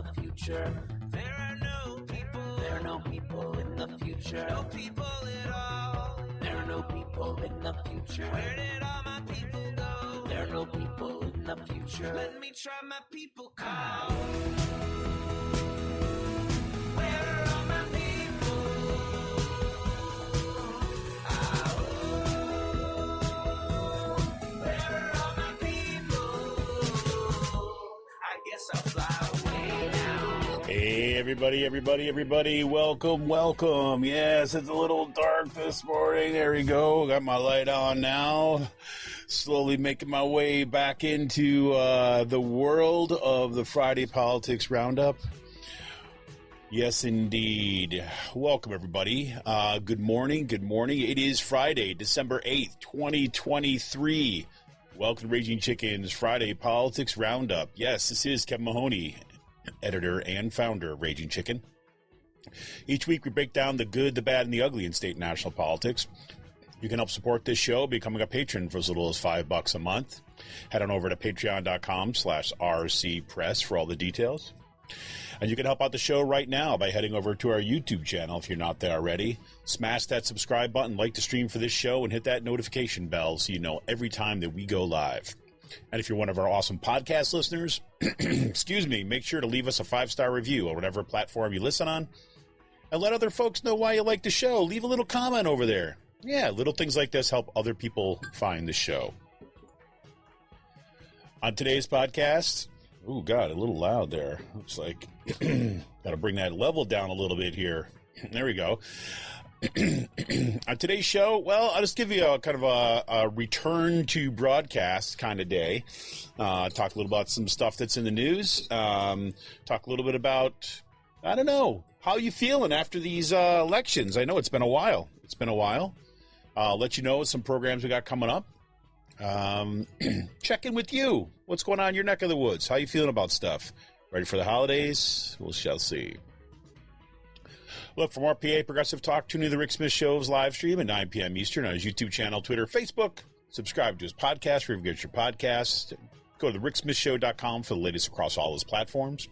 the future. There are no people in the future. No people at all. There are no people in the future. Where did all my people go? There are no people in the future. Let me try my people call. Where are all my people? Where are all my people? I guess I'll fly away now. Hey, everybody. Welcome. Yes, it's a little dark this morning. There we go. Got my light on now. Slowly making my way back into the world of the Friday Politics Roundup. Yes, indeed. Welcome, everybody. Good morning. It is Friday, December 8th, 2023. Welcome to Raging Chicken's Friday Politics Roundup. Yes, this is Kevin Mahoney, editor and founder of Raging Chicken. Each week we break down the good, the bad, and the ugly in state and national politics. You can help support this show becoming a patron for as little as $5 a month. Head on over to patreon.com/rcpress for all the details. And you can help out the show right now by heading over to our YouTube channel if you're not there already. Smash that subscribe button, like the stream for this show, and hit that notification bell so you know every time that we go live. And if you're one of our awesome podcast listeners, make sure to leave us a 5-star review on whatever platform you listen on. And let other folks know why you like the show. Leave a little comment over there. Yeah, little things like this help other people find the show. On today's podcast, oh, God, a little loud there. Looks like got to bring that level down a little bit here. There we go. On today's show, well, I'll just give you a kind of a return to broadcast kind of day. Talk a little about some stuff that's in the news. Talk a little bit about, I don't know, how you feeling after these elections. I know it's been a while. I'll let you know some programs we got coming up. Check in with you. What's going on in your neck of the woods? How you feeling about stuff? Ready for the holidays? We shall see. Look, for more PA Progressive Talk, tune in to the Rick Smith Show's live stream at 9 p.m. Eastern on his YouTube channel, Twitter, Facebook. Subscribe to his podcast wherever you get your podcasts. Go to thericksmithshow.com for the latest across all his platforms.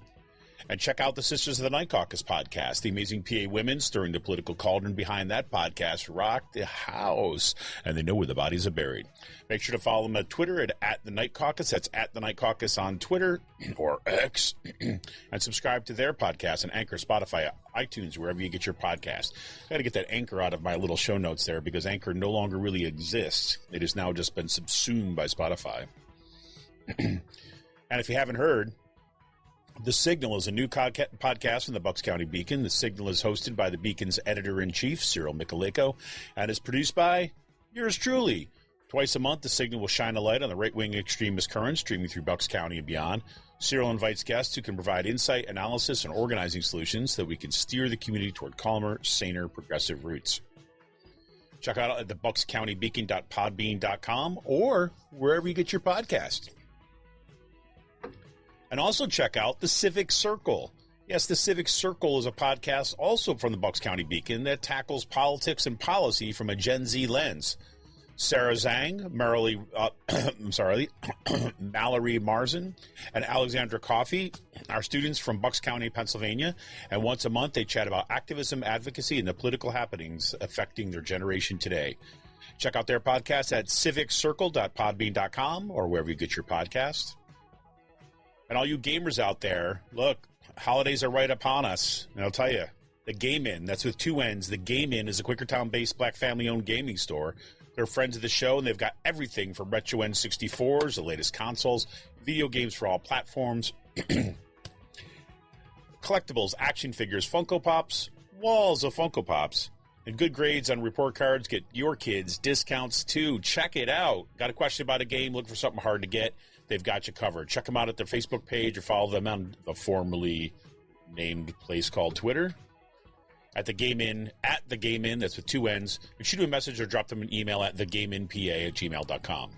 And check out the Sisters of the Night Caucus podcast. The amazing PA women stirring the political cauldron behind that podcast rock the house, and they know where the bodies are buried. Make sure to follow them at Twitter at the Night Caucus. That's at the Night Caucus on Twitter or X. And subscribe to their podcast on Anchor, Spotify, iTunes, wherever you get your podcast. I got to get that Anchor out of my little show notes there because Anchor no longer really exists. It has now just been subsumed by Spotify. And if you haven't heard, The Signal is a new podcast from the Bucks County Beacon. The Signal is hosted by the Beacon's editor-in-chief, Cyril Michaleko, and is produced by yours truly. Twice a month, The Signal will shine a light on the right-wing extremist currents streaming through Bucks County and beyond. Cyril invites guests who can provide insight, analysis, and organizing solutions so that we can steer the community toward calmer, saner, progressive routes. Check out at the buckscountybeacon.podbean.com or wherever you get your podcast. And also check out The Civic Circle. Yes, The Civic Circle is a podcast also from the Bucks County Beacon that tackles politics and policy from a Gen Z lens. Sarah Zhang, Mallory Marzin, and Alexandra Coffey are students from Bucks County, Pennsylvania, and once a month they chat about activism, advocacy, and the political happenings affecting their generation today. Check out their podcast at civiccircle.podbean.com or wherever you get your podcast. And all you gamers out there, look, holidays are right upon us. And I'll tell you, the Game Inn, that's with two N's. The Game Inn is a Quakertown-based black family-owned gaming store. They're friends of the show, and they've got everything from retro N64s, the latest consoles, video games for all platforms, collectibles, action figures, Funko Pops, walls of Funko Pops, and good grades on report cards. Get your kids discounts, too. Check it out. Got a question about a game? Look for something hard to get. They've got you covered. Check them out at their Facebook page or follow them on the formerly named place called Twitter. At the Game Inn, that's with two N's. And shoot them a message or drop them an email at thegameinpa@gmail.com.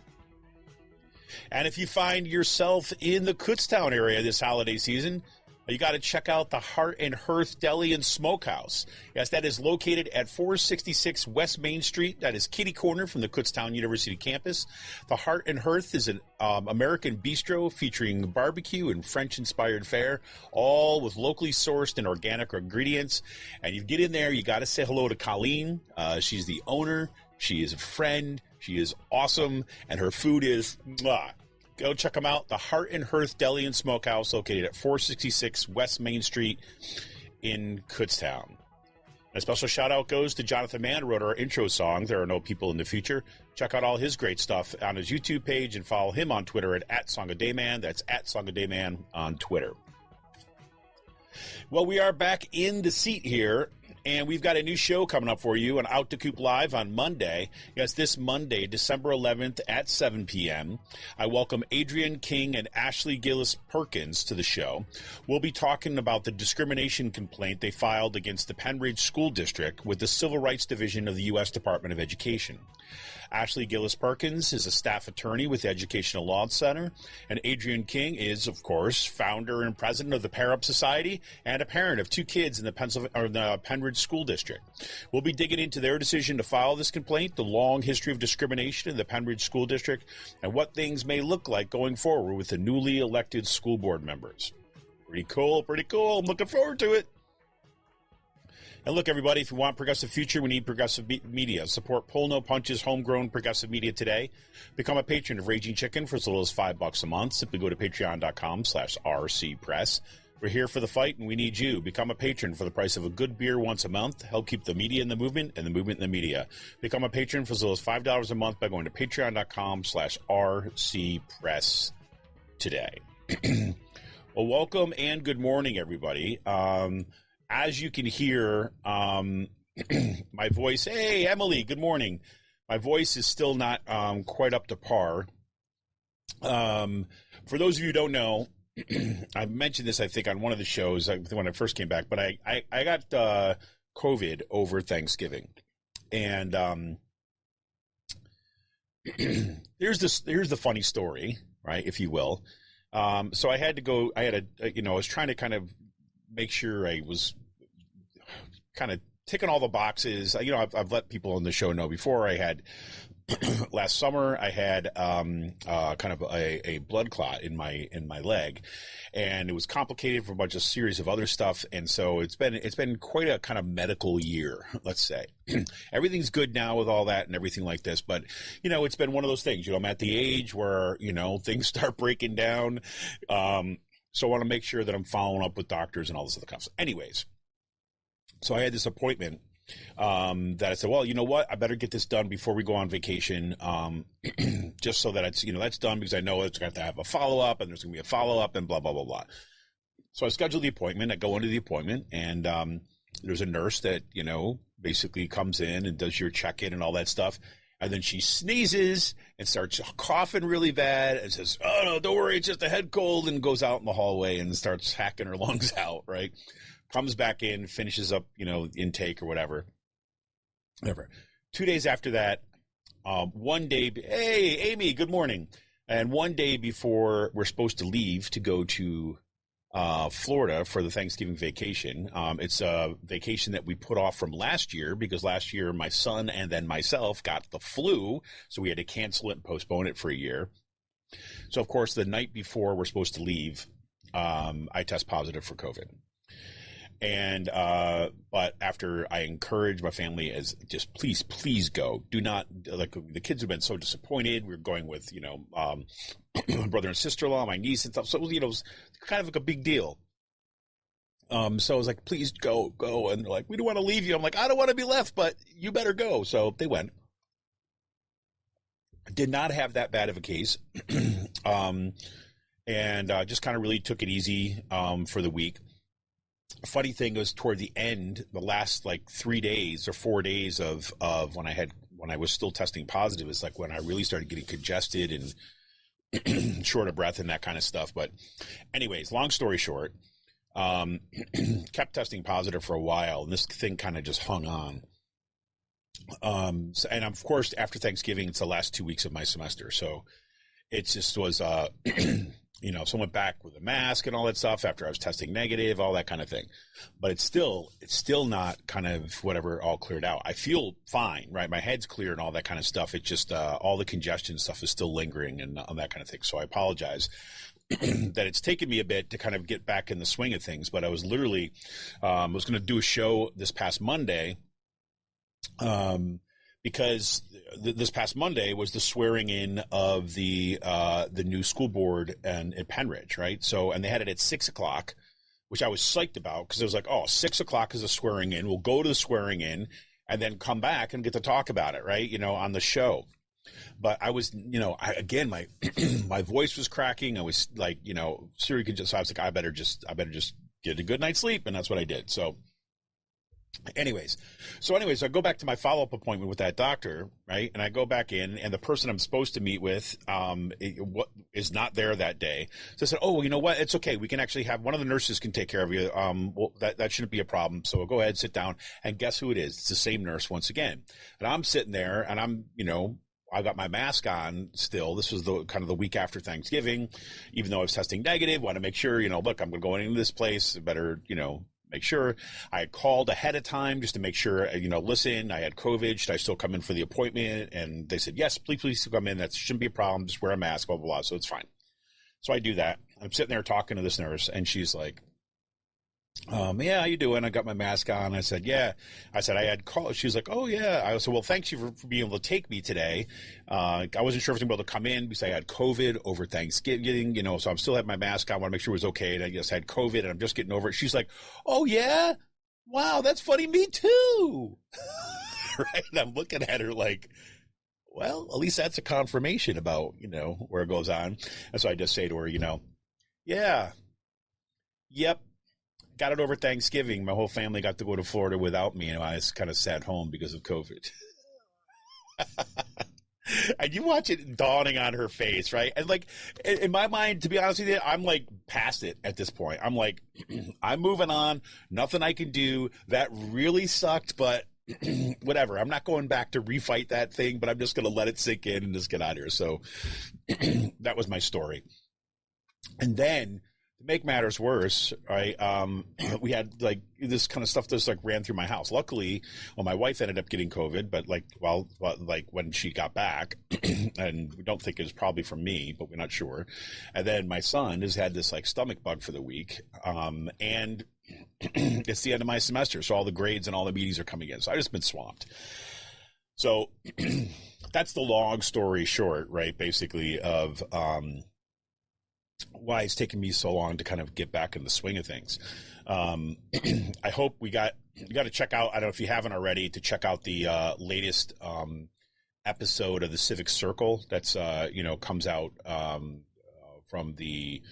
And if you find yourself in the Kutztown area this holiday season, You got to check out the Heart and Hearth Deli and Smokehouse. Yes, that is located at 466 West Main Street. That is kitty corner from the Kutztown University campus. The Heart and Hearth is an American bistro featuring barbecue and French-inspired fare, all with locally sourced and organic ingredients. And you get in there, you got to say hello to Colleen. She's the owner. She is a friend. She is awesome, and her food is mwah. Go check them out. The Heart and Hearth Deli and Smokehouse, located at 466 West Main Street in Kutztown. A special shout-out goes to Jonathan Mann, who wrote our intro song, There Are No People in the Future. Check out all his great stuff on his YouTube page and follow him on Twitter at @SongADayMan. That's @SongADayMan on Twitter. Well, we are back in the seat here, and we've got a new show coming up for you on Out to Coop Live on Monday. Yes, this Monday, December 11th at 7 p.m. I welcome Adrian King and Ashley Gillis Perkins to the show. We'll be talking about the discrimination complaint they filed against the Penridge School District with the Civil Rights Division of the U.S. Department of Education. Ashley Gillis Perkins is a staff attorney with the Educational Law Center, and Adrian King is, of course, founder and president of the Pair Up Society and a parent of two kids in the Penridge School District. We'll be digging into their decision to file this complaint, the long history of discrimination in the Penridge School District, and what things may look like going forward with the newly elected school board members. Pretty cool, pretty cool. I'm looking forward to it. And look, everybody, if you want progressive future, we need progressive media. Support Pull No Punches, homegrown progressive media today. Become a patron of Raging Chicken for as little as $5 a month. Simply go to patreon.com/rcpress. We're here for the fight, and we need you. Become a patron for the price of a good beer once a month. Help keep the media in the movement and the movement in the media. Become a patron for as little as $5 a month by going to patreon.com/rcpress today. Well, welcome and good morning, everybody. As you can hear, my voice, hey, Emily, good morning. My voice is still not quite up to par. For those of you who don't know, I mentioned this, I think, on one of the shows when I first came back, but I got COVID over Thanksgiving. And here's the funny story, right, if you will. So I had to go, I was trying to kind of make sure I was kind of ticking all the boxes. I've let people on the show know before. I had last summer, I had kind of a blood clot in my leg, and it was complicated for a bunch of series of other stuff. And so it's been quite a kind of medical year, let's say. Everything's good now with all that and everything like this, but it's been one of those things. I'm at the age where things start breaking down. So I want to make sure that I'm following up with doctors and all this other stuff. Anyways, so I had this appointment that I said, well, you know what? I better get this done before we go on vacation, just so that it's, that's done, because I know it's going to have a follow-up, and there's going to be a follow-up, and blah, blah, blah, blah. So I schedule the appointment. I go into the appointment, and there's a nurse that, basically comes in and does your check-in and all that stuff. And then she sneezes and starts coughing really bad and says, oh, no, don't worry, it's just a head cold, and goes out in the hallway and starts hacking her lungs out, right? Comes back in, finishes up, intake or whatever. 2 days after that, one day, hey, Amy, good morning. And one day before we're supposed to leave to go to Florida for the Thanksgiving vacation. It's a vacation that we put off from last year, because last year my son and then myself got the flu, so we had to cancel it and postpone it for a year. So, of course, the night before we're supposed to leave, I test positive for COVID. And but after I encouraged my family, as just please go. Do not, like, the kids have been so disappointed. We're going with my brother and sister-in-law, my niece and stuff. So it was kind of like a big deal. So I was like, please go. And they're like, we don't want to leave you. I'm like, I don't want to be left, but you better go. So they went. Did not have that bad of a case. And just kind of really took it easy for the week. Funny thing was, toward the end, the last like 3 days or 4 days of when I was still testing positive, is like when I really started getting congested and short of breath and that kind of stuff. But anyways, long story short, kept testing positive for a while, and this thing kind of just hung on. And of course, after Thanksgiving, it's the last 2 weeks of my semester, so it just was so I went back with a mask and all that stuff after I was testing negative, all that kind of thing. But it's still not kind of whatever all cleared out. I feel fine, right? My head's clear and all that kind of stuff. It's just all the congestion stuff is still lingering and all that kind of thing. So I apologize that it's taken me a bit to kind of get back in the swing of things. But I was literally was going to do a show this past Monday because this past Monday was the swearing in of the new school board at Penridge, right? So, and they had it at 6:00, which I was psyched about because I was like, oh, 6:00 is a swearing in. We'll go to the swearing in and then come back and get to talk about it, right? On the show. But I was, again, my my voice was cracking. I was like, Siri could just. So I was like, I better just get a good night's sleep, and that's what I did. So. Anyways, I go back to my follow-up appointment with that doctor, right? And I go back in, and the person I'm supposed to meet with is not there that day. So I said, oh, well, you know what? It's okay. We can actually have one of the nurses can take care of you. Well, that shouldn't be a problem. So go ahead, sit down, and guess who it is? It's the same nurse once again. And I'm sitting there, and I'm, I got my mask on still. This was the kind of the week after Thanksgiving, even though I was testing negative. Want to make sure, look, I'm going into this place. Better, make sure. I had called ahead of time just to make sure, listen, I had COVID. Should I still come in for the appointment? And they said, yes, please come in. That shouldn't be a problem. Just wear a mask, blah, blah, blah. So it's fine. So I do that. I'm sitting there talking to this nurse, and she's like, yeah, how you doing? I got my mask on. I said, yeah. I said, I had called. She was like, oh, yeah. I said, well, thanks you for being able to take me today. I wasn't sure if I was going to be able to come in because I had COVID over Thanksgiving, so I'm still having my mask on. I want to make sure it was okay. And I just had COVID, and I'm just getting over it. She's like, oh, yeah? Wow, that's funny. Me too. Right? And I'm looking at her like, well, at least that's a confirmation about, where it goes on. And so I just say to her, yeah, yep. Got it over Thanksgiving. My whole family got to go to Florida without me, and I was kind of sat home because of COVID. And you watch it dawning on her face, right? And like in my mind, to be honest with you, I'm like past it at this point. I'm like, I'm moving on. Nothing I can do. That really sucked, but whatever. I'm not going back to refight that thing, but I'm just going to let it sink in and just get out of here. So that was my story. And then, to make matters worse, right, we had like this kind of stuff that like ran through my house. Luckily, my wife ended up getting COVID, but like when she got back, and we don't think it was probably from me, but we're not sure. And then my son has had this like stomach bug for the week, and it's the end of my semester, so all the grades and all the meetings are coming in. So I've just been swamped. So that's the long story short, right? Basically of why it's taken me so long to kind of get back in the swing of things. I hope you got to check out, I don't know if you haven't already, to check out the latest episode of the Civic Circle that's, comes out from the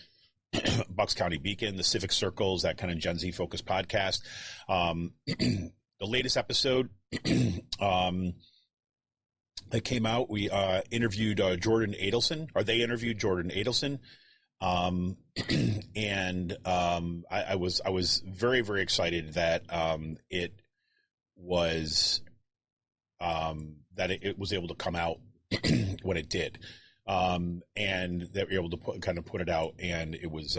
Bucks County Beacon. The Civic Circle is that kind of Gen Z focused podcast. The latest episode that came out, we interviewed Jordan Adelson, or they interviewed Jordan Adelson. And I was very, very excited that it was it was able to come out when it did, and that we were able to put it out, and it was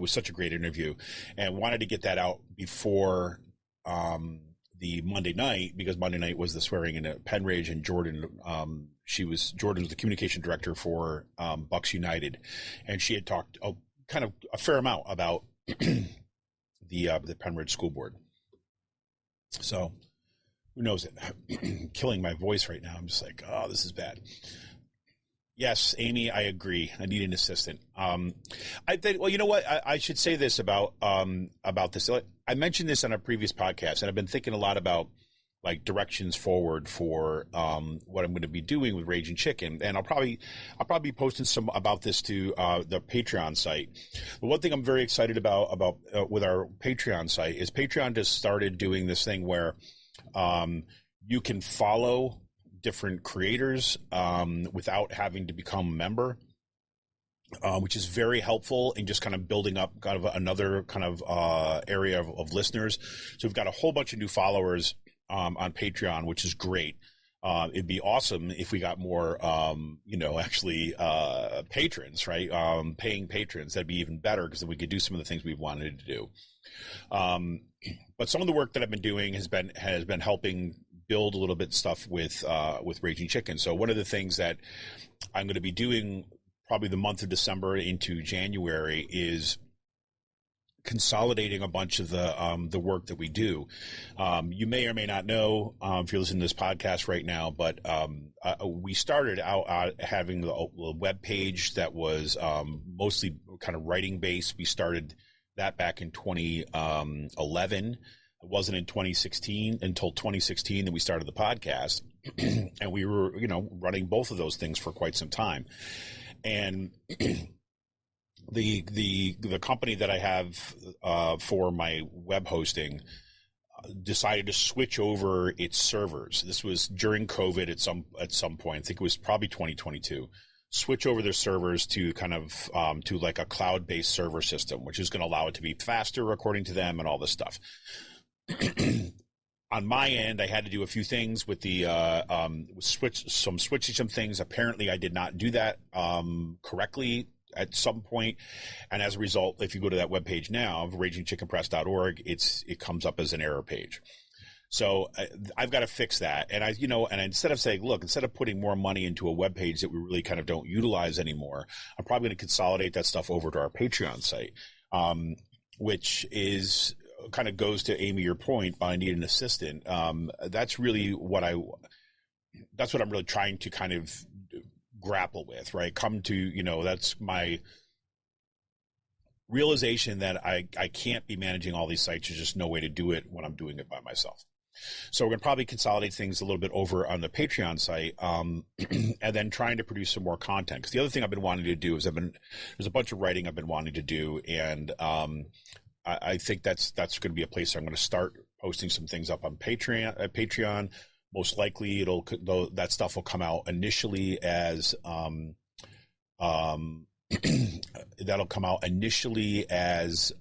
such a great interview, and wanted to get that out before the Monday night, because Monday night was the swearing in at Penridge, and Jordan Jordan was the communication director for Bucks United, and she had talked kind of a fair amount about the Penridge School Board. So who knows it? Killing my voice right now. I'm just like, oh, this is bad. Yes, Amy, I agree. I need an assistant. I think. Well, you know what? I should say this about this. I mentioned this on a previous podcast, and I've been thinking a lot about like directions forward for what I'm going to be doing with Raging Chicken, and I'll probably be posting some about this to the Patreon site. But one thing I'm very excited about with our Patreon site is Patreon just started doing this thing where you can follow different creators without having to become a member, which is very helpful in just kind of building up kind of another kind of area of listeners. So we've got a whole bunch of new followers on Patreon, which is great. It'd be awesome if we got more, patrons, right? Paying patrons. That'd be even better because then we could do some of the things we've wanted to do. But some of the work that I've been doing has been helping build a little bit stuff with Raging Chicken. So one of the things that I'm going to be doing probably the month of December into January is consolidating a bunch of the work that we do. You may or may not know if you're listening to this podcast right now, but we started out having a web page that was mostly kind of writing based. We started that back in 2011. It wasn't in 2016 until 2016 that we started the podcast, and we were running both of those things for quite some time. And the company that I have for my web hosting decided to switch over its servers. This was during COVID at some point. I think it was probably 2022. Switch over their servers to kind of to like a cloud-based server system, which is going to allow it to be faster according to them and all this stuff. On my end, I had to do a few things with the switching some things. Apparently, I did not do that correctly at some point, and as a result, if you go to that webpage now, ragingchickenpress.org, it comes up as an error page. So I've got to fix that, and and instead of saying, look, instead of putting more money into a web page that we really kind of don't utilize anymore, I'm probably going to consolidate that stuff over to our Patreon site, which is kind of goes to Amy, your point, I need an assistant. That's really that's what I'm really trying to kind of grapple with, right? Come to, that's my realization that I can't be managing all these sites. There's just no way to do it when I'm doing it by myself. So we're going to probably consolidate things a little bit over on the Patreon site, and then trying to produce some more content. Because the other thing I've been wanting to do is there's a bunch of writing I've been wanting to do, and I think that's going to be a place I'm going to start posting some things up on Patreon. Most likely, that stuff will come out initially as that'll come out initially as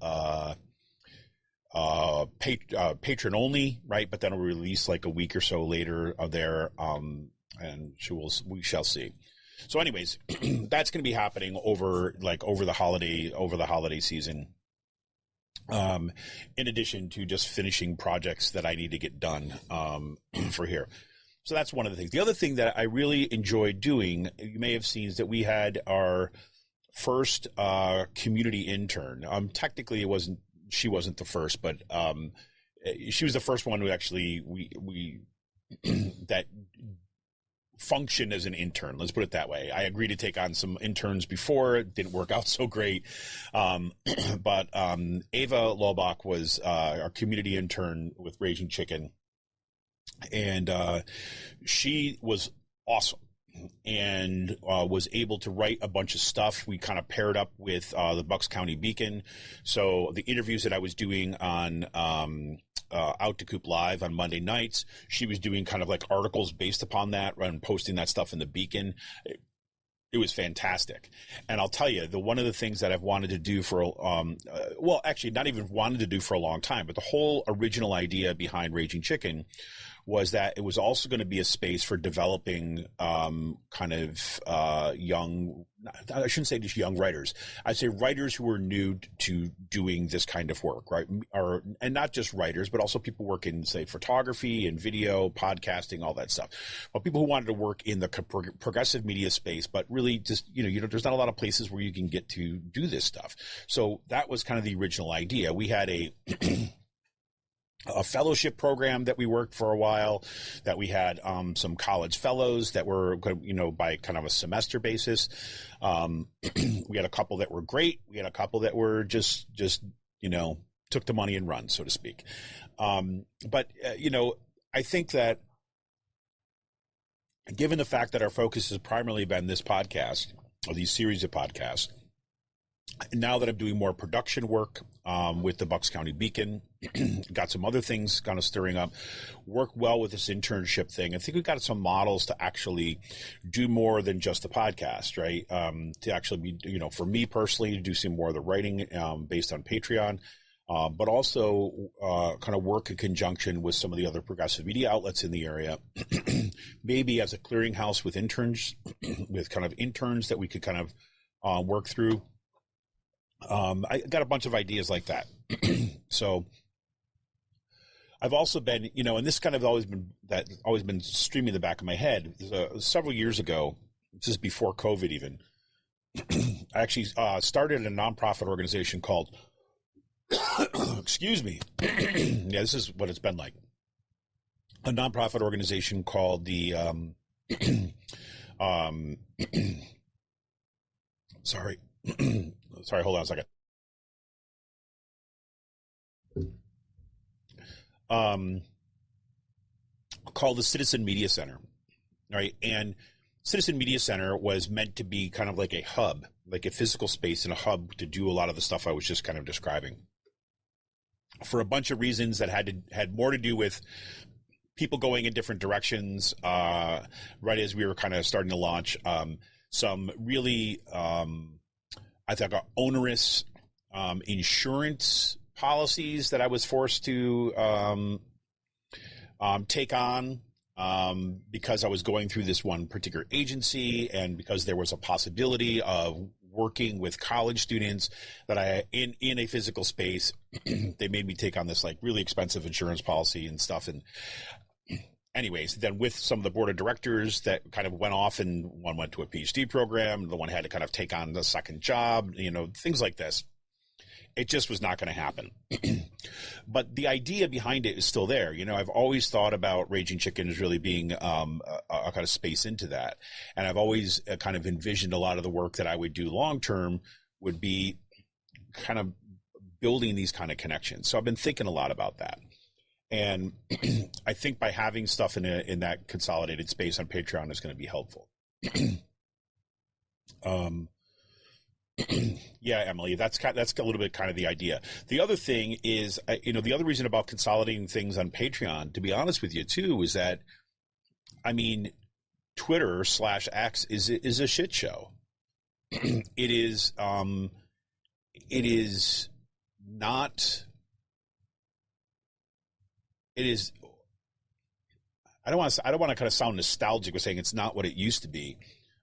patron only, right? But then it'll release like a week or so later there, and we shall see. So, anyways, that's going to be happening over the holiday season. In addition to just finishing projects that I need to get done for here. So that's one of the things. The other thing that I really enjoyed doing, you may have seen, is that we had our first community intern. Technically, she wasn't the first, but she was the first one who actually we that functioned as an intern. Let's put it that way. I agreed to take on some interns before. It didn't work out so great. But Ava Lobach was our community intern with Raging Chicken. And she was awesome and was able to write a bunch of stuff. We kind of paired up with the Bucks County Beacon. So the interviews that I was doing on Out to Coop Live on Monday nights, she was doing kind of like articles based upon that and posting that stuff in the Beacon. It was fantastic. And I'll tell you, one of the things that I've wanted to do actually not even wanted to do for a long time, but the whole original idea behind Raging Chicken was that it was also going to be a space for developing young, I shouldn't say just young writers. I'd say writers who are new to doing this kind of work, right? And not just writers, but also people work in, say, photography and video, podcasting, all that stuff. But people who wanted to work in the progressive media space, but really just, there's not a lot of places where you can get to do this stuff. So that was kind of the original idea. We had a fellowship program that we worked for a while, that we had some college fellows that were, by kind of a semester basis. We had a couple that were great. We had a couple that were just took the money and run, so to speak. But I think that given the fact that our focus has primarily been this podcast, or these series of podcasts, now that I'm doing more production work with the Bucks County Beacon, got some other things kind of stirring up, work well with this internship thing. I think we've got some models to actually do more than just the podcast, right? To actually be, for me personally, to do some more of the writing based on Patreon. but also kind of work in conjunction with some of the other progressive media outlets in the area, maybe as a clearinghouse with interns, with kind of interns that we could kind of work through. I got a bunch of ideas like that. So I've also been, and this kind of always been streaming in the back of my head. Several years ago, this is before COVID even, I actually started a nonprofit organization called, excuse me. Yeah, this is what it's been like. A nonprofit organization called the, sorry, hold on a second. Called the Citizen Media Center, right? And Citizen Media Center was meant to be kind of like a hub, like a physical space and a hub to do a lot of the stuff I was just kind of describing, for a bunch of reasons that had more to do with people going in different directions, right as we were kind of starting to launch some really, I think, onerous insurance policies that I was forced to take on because I was going through this one particular agency, and because there was a possibility of working with college students that in a physical space. They made me take on this like really expensive insurance policy and stuff. And anyways, then with some of the board of directors that kind of went off, and one went to a PhD program, the one had to kind of take on the second job, things like this. It just was not going to happen. But the idea behind it is still there. I've always thought about Raging Chicken as really being a kind of space into that. And I've always kind of envisioned a lot of the work that I would do long-term would be kind of building these kind of connections. So I've been thinking a lot about that. And I think by having stuff in that consolidated space on Patreon is going to be helpful. Yeah, Emily, that's a little bit kind of the idea. The other thing is, the other reason about consolidating things on Patreon, to be honest with you too, is that, Twitter/X is a shit show. It is not. It is. I don't want to kind of sound nostalgic with saying it's not what it used to be.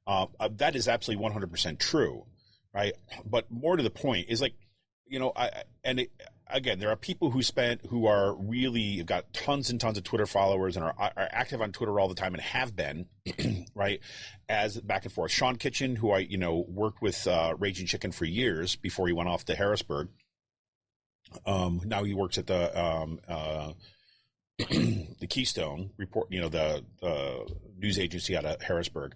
That is absolutely 100% true. Right. But more to the point is like, again, there are people who are really got tons and tons of Twitter followers and are active on Twitter all the time and have been, right, as back and forth. Sean Kitchen, who I, worked with Raging Chicken for years before he went off to Harrisburg. Now he works at the Keystone Report, the news agency out of Harrisburg.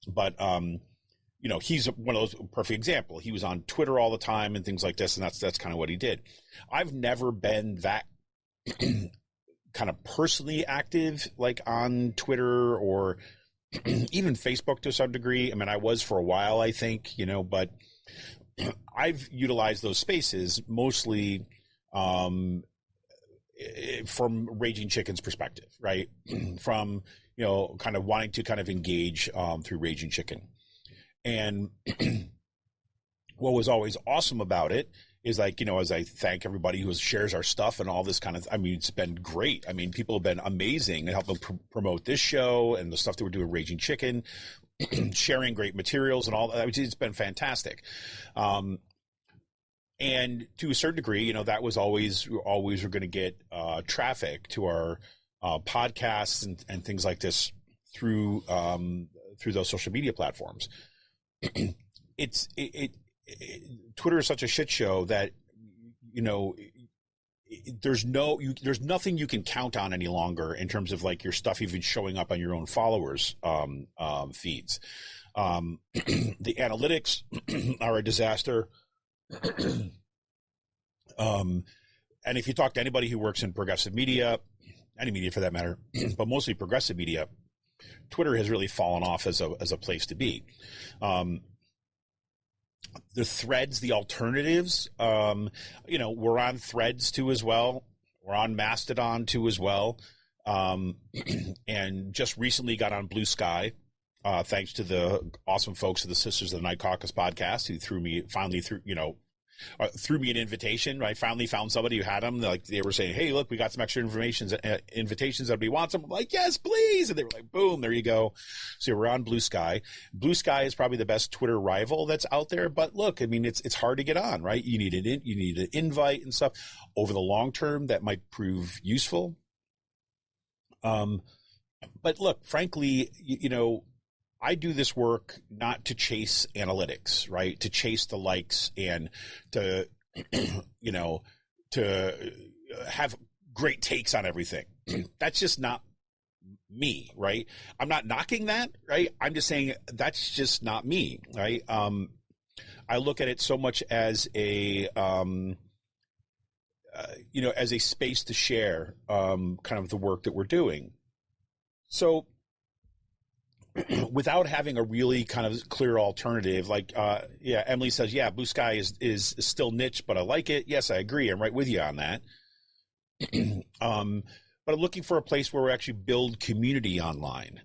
But, he's one of those perfect example. He was on Twitter all the time and things like this, and that's kind of what he did. I've never been that kind of personally active, like on Twitter or even Facebook to some degree. I was for a while, I think, but I've utilized those spaces mostly from Raging Chicken's perspective, right? From, kind of wanting to kind of engage through Raging Chicken. And what was always awesome about it is like, as I thank everybody who shares our stuff and all this kind of, it's been great. People have been amazing and helping promote this show and the stuff that we're doing Raging Chicken, sharing great materials and all that. It's been fantastic. And to a certain degree, that was always were going to get traffic to our podcasts and things like this through those social media platforms. Twitter is such a shit show that there's nothing you can count on any longer in terms of like your stuff even showing up on your own followers feeds. The analytics are a disaster. And if you talk to anybody who works in progressive media, any media for that matter, but mostly progressive media, Twitter has really fallen off as a place to be. The threads, the alternatives, we're on Threads too as well. We're on Mastodon too as well. And just recently got on Blue Sky, thanks to the awesome folks of the Sisters of the Night Caucus podcast who finally threw threw me an invitation. I finally found somebody who had them. Like they were saying, "Hey, look, we got some extra invitations. Everybody wants them." I'm like, "Yes, please!" And they were like, "Boom, there you go." So we're on Blue Sky. Blue Sky is probably the best Twitter rival that's out there. But look, I mean, it's hard to get on, right? You need an invite and stuff. Over the long term, that might prove useful. But look, frankly, I do this work not to chase analytics, right? To chase the likes and to, to have great takes on everything. That's just not me, right? I'm not knocking that, right? I'm just saying that's just not me, right? I look at it so much as a, as a space to share kind of the work that we're doing. So without having a really kind of clear alternative, like, Emily says, yeah, Blue Sky is still niche, but I like it. Yes, I agree. I'm right with you on that. But I'm looking for a place where we actually build community online.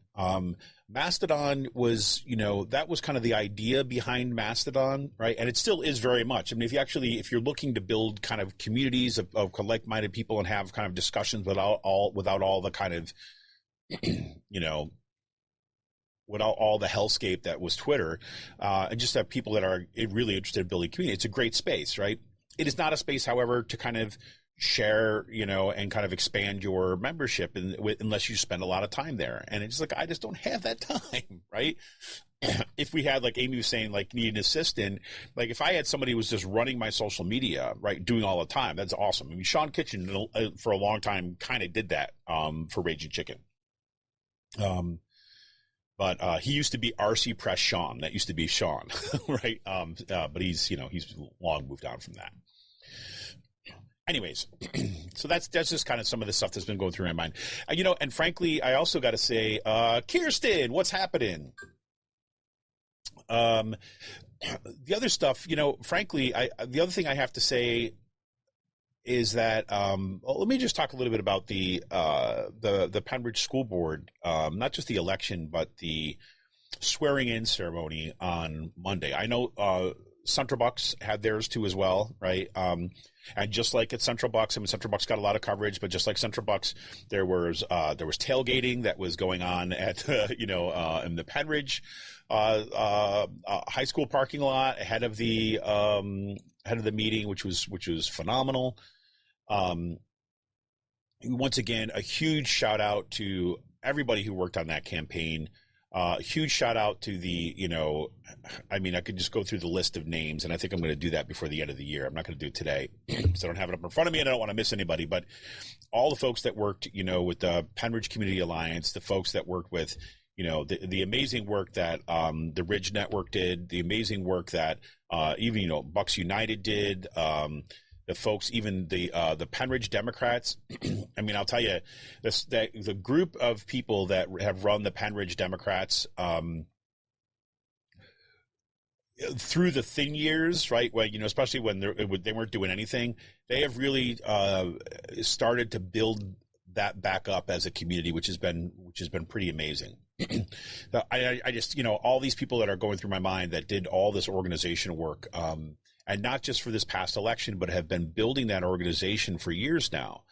Mastodon was, that was kind of the idea behind Mastodon, right? And it still is very much. I mean, if you're looking to build kind of communities of like-minded people and have kind of discussions without all the kind of, without all the hellscape that was Twitter, and just have people that are really interested in building community, it's a great space, right? It is not a space, however, to kind of share, and kind of expand your membership unless you spend a lot of time there. And it's like, I just don't have that time, right? If we had, like Amy was saying, like need an assistant, like if I had somebody who was just running my social media, right, doing all the time, that's awesome. I mean, Sean Kitchen for a long time kind of did that for Raging Chicken. But he used to be RC Press Sean. That used to be Sean, right? But he's long moved on from that. Anyways, so that's just kind of some of the stuff that's been going through my mind. And frankly, I also got to say, Kirsten, what's happening? The other stuff, frankly, the other thing I have to say is that let me just talk a little bit about the Pembridge School Board, not just the election, but the swearing-in ceremony on Monday. I know Central Bucks had theirs too as well, right? And just like at Central Bucks, I mean, Central Bucks got a lot of coverage, but just like Central Bucks, there was tailgating that was going on at in the Pembridge high school parking lot ahead of the meeting, which was phenomenal. Once again, a huge shout out to everybody who worked on that campaign. Huge shout out to I could just go through the list of names, and I think I'm going to do that before the end of the year. I'm not going to do it today because I don't have it up in front of me and I don't want to miss anybody. But all the folks that worked, with the Pembridge Community Alliance, the folks that worked with, the amazing work that the Ridge Network did, the amazing work that even, Bucks United did, the folks, even the Pembridge Democrats. I mean, I'll tell you, the group of people that have run the Pembridge Democrats through the thin years, right? When especially when they weren't doing anything, they have really started to build that back up as a community, which has been pretty amazing. I just all these people that are going through my mind that did all this organizational work. And not just for this past election, but have been building that organization for years now,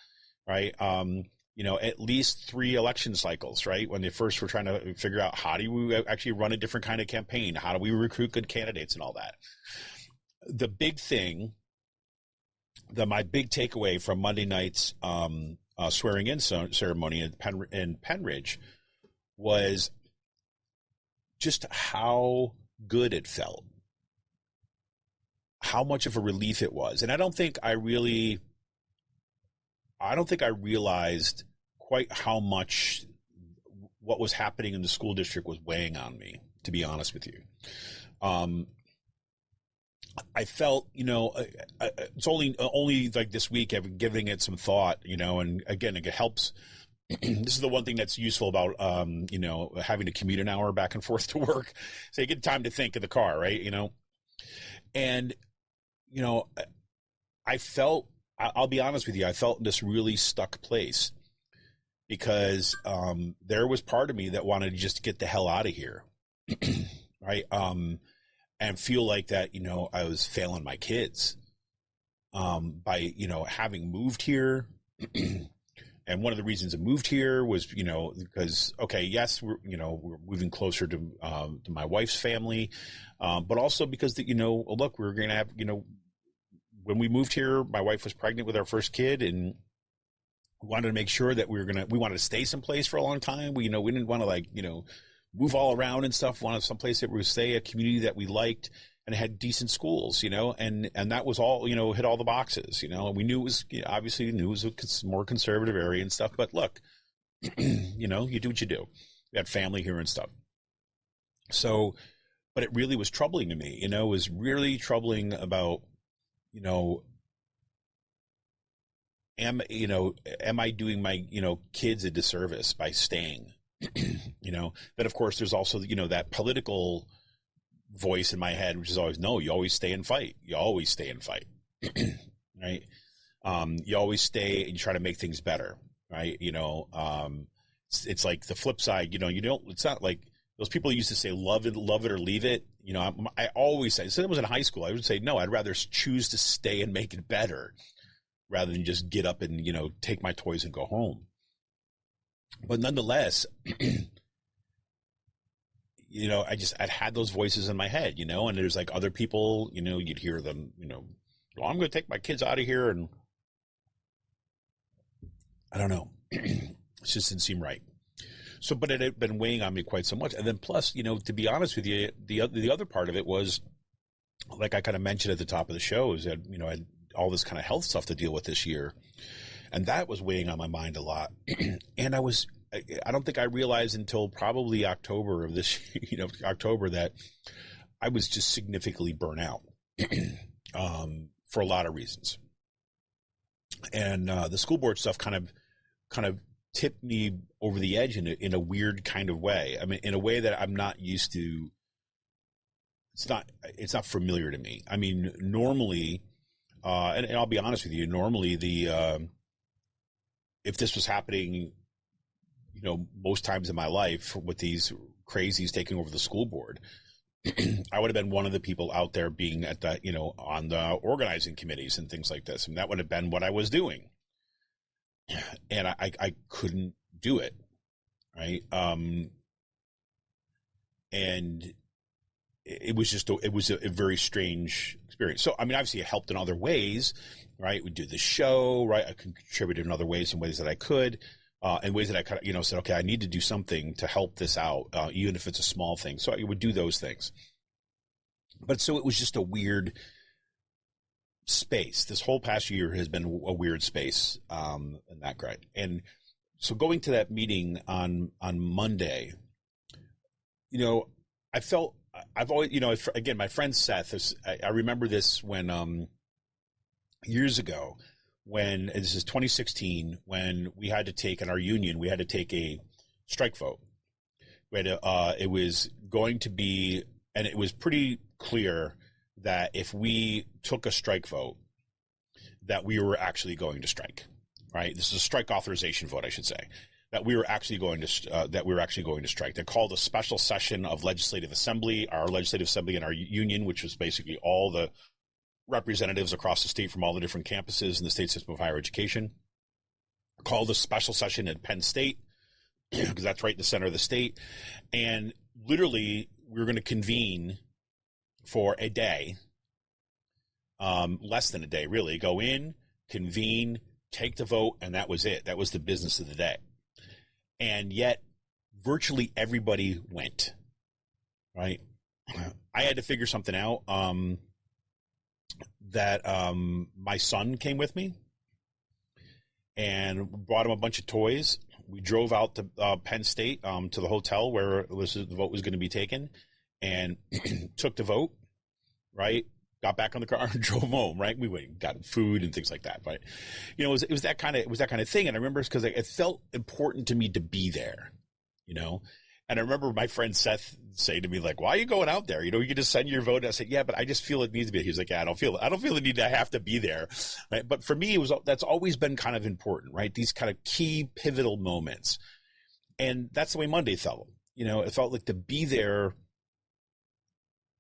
right? At least 3 election cycles, right? When they first were trying to figure out how do we actually run a different kind of campaign? How do we recruit good candidates and all that? The big thing, my big takeaway from Monday night's swearing-in ceremony in Pembridge was just how good it felt. How much of a relief it was. And I don't think I realized quite how much what was happening in the school district was weighing on me, to be honest with you. I felt, it's only like this week I've been giving it some thought, and again, it helps. This is the one thing that's useful about, having to commute an hour back and forth to work. So you get time to think in the car, right? And, I felt, I'll be honest with you, I felt in this really stuck place because there was part of me that wanted to just get the hell out of here, right? And feel like that, I was failing my kids, by, having moved here. And one of the reasons I moved here was, because, okay, yes, we're moving closer to my wife's family, but also because look, we're going to have, when we moved here, my wife was pregnant with our first kid, and we wanted to make sure that we wanted to stay someplace for a long time. We didn't want to move all around and stuff. We wanted someplace that we would stay, a community that we liked and had decent schools, and that was all, hit all the boxes, and we knew it was, obviously knew it was a more conservative area and stuff, but look, you do what you do. We had family here and stuff. So, but it really was troubling to me, it was really troubling about, am I doing my, kids a disservice by staying, then of course there's also, that political voice in my head, which is always, no, you always stay and fight. You always stay and fight, right? You always stay and you try to make things better, right? It's like the flip side, it's not like those people used to say, love it or leave it. I always say, so it was in high school, I would say, no, I'd rather choose to stay and make it better rather than just get up and, take my toys and go home. But nonetheless, I'd had those voices in my head, and there's like other people, you'd hear them, well, I'm going to take my kids out of here. And I don't know, it just didn't seem right. So, but it had been weighing on me quite so much. And then plus, to be honest with you, the other part of it was, like I kind of mentioned at the top of the show, is that, I had all this kind of health stuff to deal with this year. And that was weighing on my mind a lot. And I don't think I realized until probably October of this, October, that I was just significantly burnt out for a lot of reasons. And the school board stuff kind of tipped me over the edge in a weird kind of way. I mean, in a way that I'm not used to. It's not familiar to me. I mean, normally, and I'll be honest with you, normally if this was happening, most times in my life with these crazies taking over the school board, I would have been one of the people out there being at the, on the organizing committees and things like this. And that would have been what I was doing. And I couldn't do it. Right. And it was a very strange experience. So, I mean, obviously it helped in other ways, right? We did the show, right? I contributed in other ways, in ways that I could. In ways that I kind of, said, okay, I need to do something to help this out, even if it's a small thing. So I would do those things. But so it was just a weird space. This whole past year has been a weird space, and that great. And so going to that meeting on Monday, I felt I've always, again, my friend Seth, I remember this when years ago, when this is 2016, when we had to take in our union, we had to take a strike vote. It was going to be, and it was pretty clear that if we took a strike vote, that we were actually going to strike. Right? This is a strike authorization vote, I should say. That we were actually going to strike. They called a special session of legislative assembly, our legislative assembly and our union, which was basically all the representatives across the state from all the different campuses in the state system of higher education, called a special session at Penn State, because that's right in the center of the state. And literally, we were going to convene for a day, less than a day, really. Go in, convene, take the vote, and that was it. That was the business of the day. And yet, virtually everybody went, right? I had to figure something out. My son came with me and brought him a bunch of toys. We drove out to Penn State to the hotel where the vote was going to be taken, and took the vote, right? Got back on the car and drove home, right? We went and got food and things like that. But, it was that kind of thing. And I remember because it felt important to me to be there, And I remember my friend Seth saying to me, like, why are you going out there? You can just send your vote. And I said, yeah, but I just feel it needs to be. He was like, yeah, I don't feel the need to have to be there. Right? But for me, that's always been kind of important, right? These kind of key pivotal moments. And that's the way Monday felt. It felt like to be there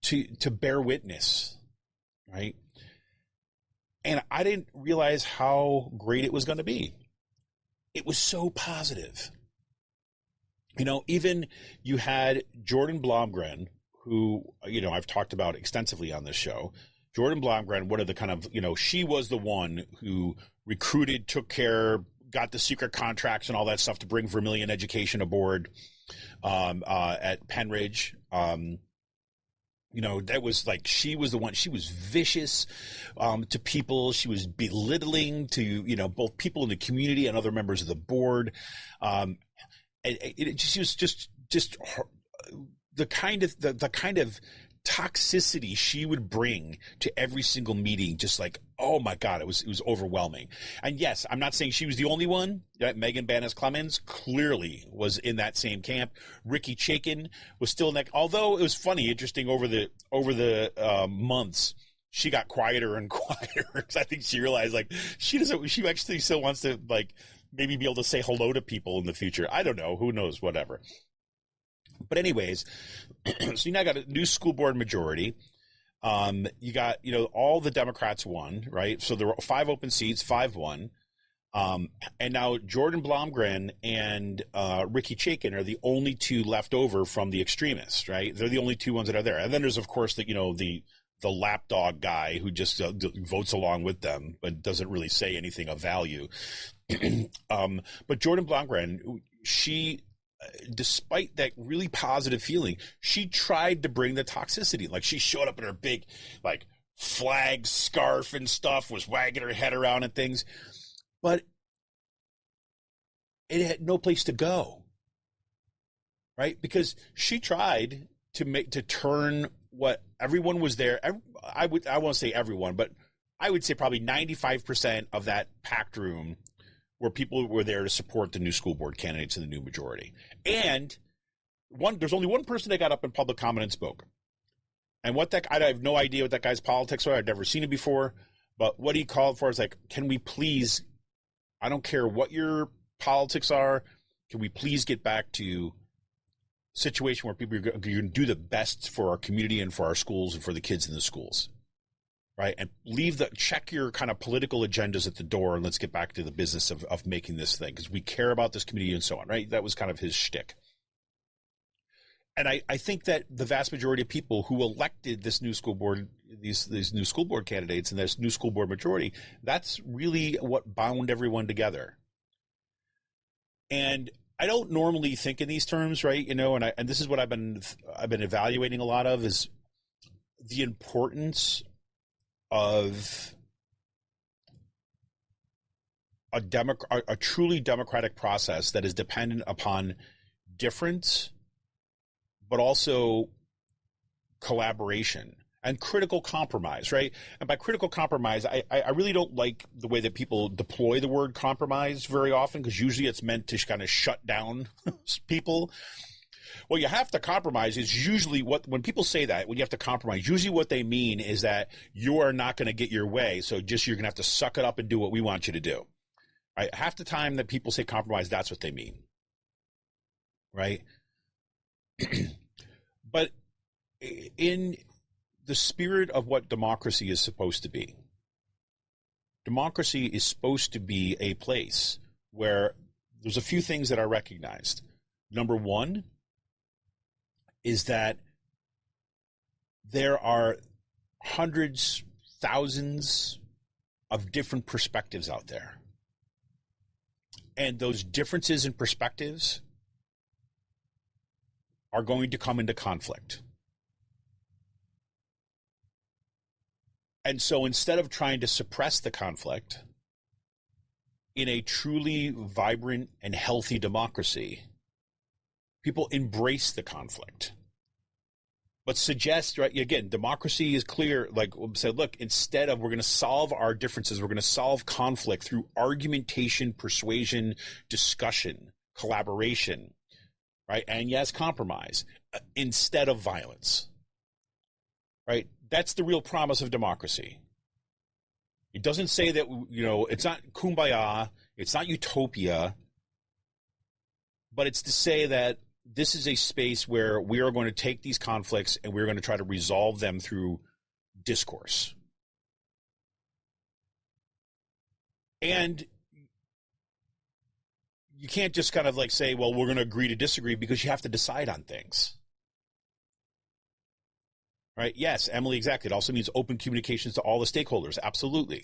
to bear witness, right? And I didn't realize how great it was going to be. It was so positive. Even you had Jordan Blomgren, who, I've talked about extensively on this show. Jordan Blomgren, one of the kind of, she was the one who recruited, took care, got the secret contracts and all that stuff to bring Vermilion Education aboard at Penridge. That was like, she was the one. She was vicious to people. She was belittling to, both people in the community and other members of the board. She was just the kind of toxicity she would bring to every single meeting, just like, oh my God, it was overwhelming. And yes, I'm not saying she was the only one. Megan Bannis Clemens clearly was in that same camp. Ricky Chaikin was still in that. Although it was funny, interesting over the months, she got quieter and quieter because I think she realized like she actually still wants to like maybe be able to say hello to people in the future. I don't know. Who knows? Whatever. But anyways, so you now got a new school board majority. You got, all the Democrats won, right? So there were 5 open seats, 5 won. And now Jordan Blomgren and Ricky Chaikin are the only 2 left over from the extremists, right? They're the only 2 ones that are there. And then there's, of course, the lapdog guy who just votes along with them, but doesn't really say anything of value. But Jordan Blomgren, she, despite that really positive feeling, she tried to bring the toxicity. Like she showed up in her big, like flag scarf and stuff, was wagging her head around and things, but it had no place to go, right? Because she tried to turn what everyone was there. I won't say everyone, but I would say probably 95% of that packed room where people were there to support the new school board candidates in the new majority. And there's only one person that got up in public comment and spoke. And I have no idea what that guy's politics are. I've never seen it before. But what he called for is like, can we please, I don't care what your politics are, can we please get back to a situation where people are going to do the best for our community and for our schools and for the kids in the schools? Right, and check your kind of political agendas at the door, and let's get back to the business of making this thing because we care about this community and so on. Right, that was kind of his shtick. And I think that the vast majority of people who elected this new school board, these new school board candidates and this new school board majority, that's really what bound everyone together. And I don't normally think in these terms, right? And this is what I've been evaluating a lot of is the importance of a truly democratic process that is dependent upon difference, but also collaboration and critical compromise, right? And by critical compromise, I really don't like the way that people deploy the word compromise very often, because usually it's meant to kind of shut down people. Well, you have to compromise is usually when people say that, when you have to compromise, usually what they mean is that you are not going to get your way. So you're going to have to suck it up and do what we want you to do. Right? Half the time that people say compromise, that's what they mean. Right? But in the spirit of what democracy is supposed to be, democracy is supposed to be a place where there's a few things that are recognized. Number one is that there are hundreds, thousands of different perspectives out there. And those differences in perspectives are going to come into conflict. And so instead of trying to suppress the conflict in a truly vibrant and healthy democracy, people embrace the conflict, but suggest, right, again, democracy is clear, like said, look, instead of we're going to solve our differences, we're going to solve conflict through argumentation, persuasion, discussion, collaboration, right? And yes, compromise, instead of violence, right? That's the real promise of democracy. It doesn't say that, it's not kumbaya, it's not utopia, but it's to say that this is a space where we are going to take these conflicts and we're going to try to resolve them through discourse. And you can't just kind of like say, well, we're going to agree to disagree, because you have to decide on things. Right? Yes, Emily, exactly. It also means open communications to all the stakeholders. Absolutely.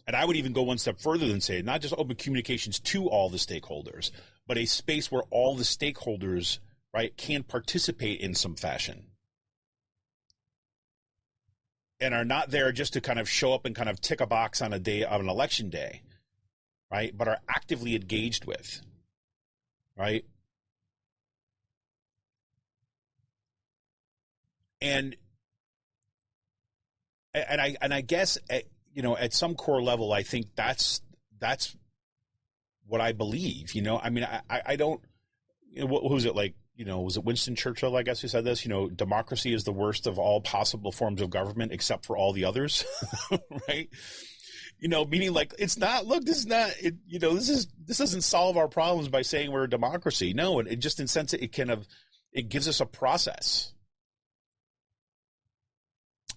And I would even go one step further than say not just open communications to all the stakeholders, but a space where all the stakeholders, right, can participate in some fashion and are not there just to kind of show up and kind of tick a box on an election day, right, but are actively engaged with, right? And I guess at some core level, I think that's what I believe. I mean, I don't. What was it like? Was it Winston Churchill, I guess, who said this? Democracy is the worst of all possible forms of government, except for all the others, right? Meaning like it's not. Look, this is not. This doesn't solve our problems by saying we're a democracy. No, it just in sense it gives us a process.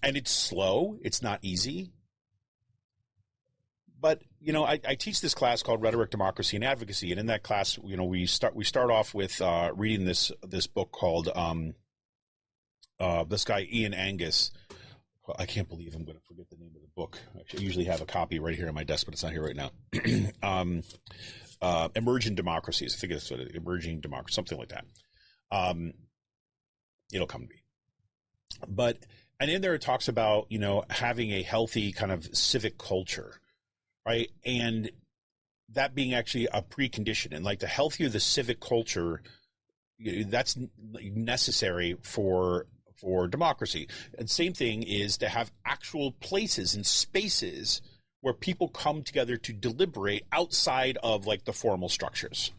And it's slow. It's not easy. But, I teach this class called Rhetoric, Democracy, and Advocacy. And in that class, we start off with reading this book called this guy, Ian Angus. I can't believe I'm going to forget the name of the book. I usually have a copy right here on my desk, but it's not here right now. Emerging Democracies. I think it's Emerging Democracy, something like that. It'll come to me. And in there it talks about, having a healthy kind of civic culture, right? And that being actually a precondition. And like the healthier the civic culture, that's necessary for democracy. And same thing is to have actual places and spaces where people come together to deliberate outside of like the formal structures,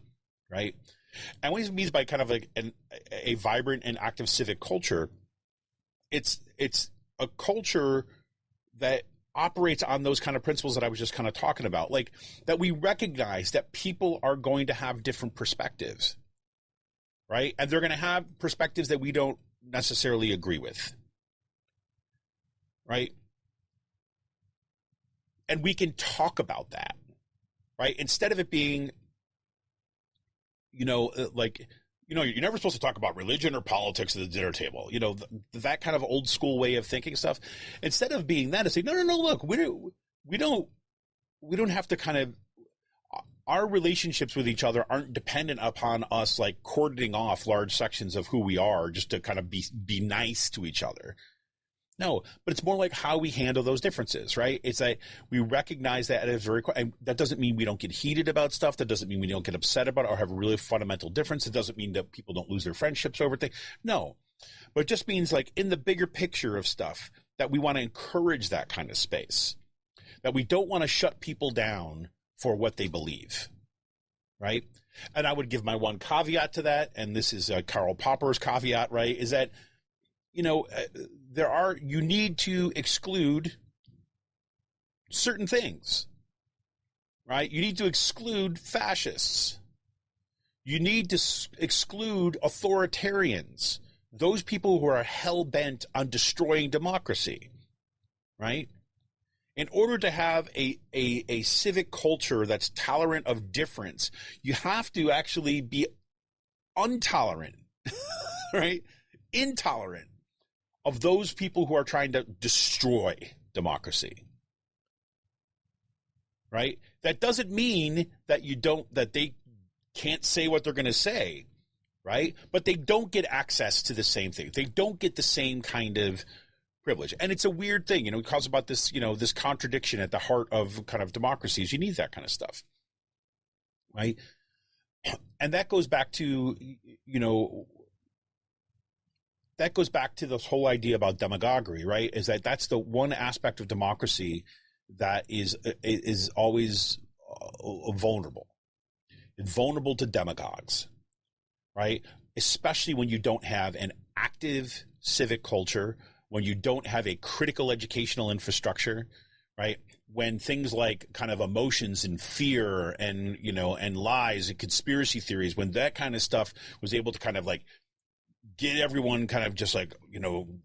right? And what he means by kind of like a vibrant and active civic culture, it's a culture that operates on those kind of principles that I was just kind of talking about, like that we recognize that people are going to have different perspectives, right? And they're going to have perspectives that we don't necessarily agree with, right? And we can talk about that, right? Instead of it being, like, you're never supposed to talk about religion or politics at the dinner table. That kind of old school way of thinking stuff. Instead of being that, it's like, no, look, we don't have to kind of, our relationships with each other aren't dependent upon us like cordoning off large sections of who we are just to kind of be nice to each other. No, but it's more like how we handle those differences, right? It's like we recognize that it's very, and that doesn't mean we don't get heated about stuff. That doesn't mean we don't get upset about it or have a really fundamental difference. It doesn't mean that people don't lose their friendships over things. No, but it just means like in the bigger picture of stuff that we want to encourage that kind of space, that we don't want to shut people down for what they believe, right? And I would give my one caveat to that, and this is Karl Popper's caveat, right, is that you need to exclude certain things, right? You need to exclude fascists. You need to exclude authoritarians, those people who are hell-bent on destroying democracy, right? In order to have a civic culture that's tolerant of difference, you have to actually be intolerant, right? Intolerant of those people who are trying to destroy democracy, right? That doesn't mean that they can't say what they're going to say, right? But they don't get access to the same thing. They don't get the same kind of privilege. And it's a weird thing, it calls about this, this contradiction at the heart of kind of democracies. You need that kind of stuff, right? And that goes back to, this whole idea about demagoguery, right? Is that's the one aspect of democracy that is always vulnerable. It's vulnerable to demagogues, right? Especially when you don't have an active civic culture, when you don't have a critical educational infrastructure, right? When things like kind of emotions and fear and lies and conspiracy theories, when that kind of stuff was able to kind of like get everyone kind of just like,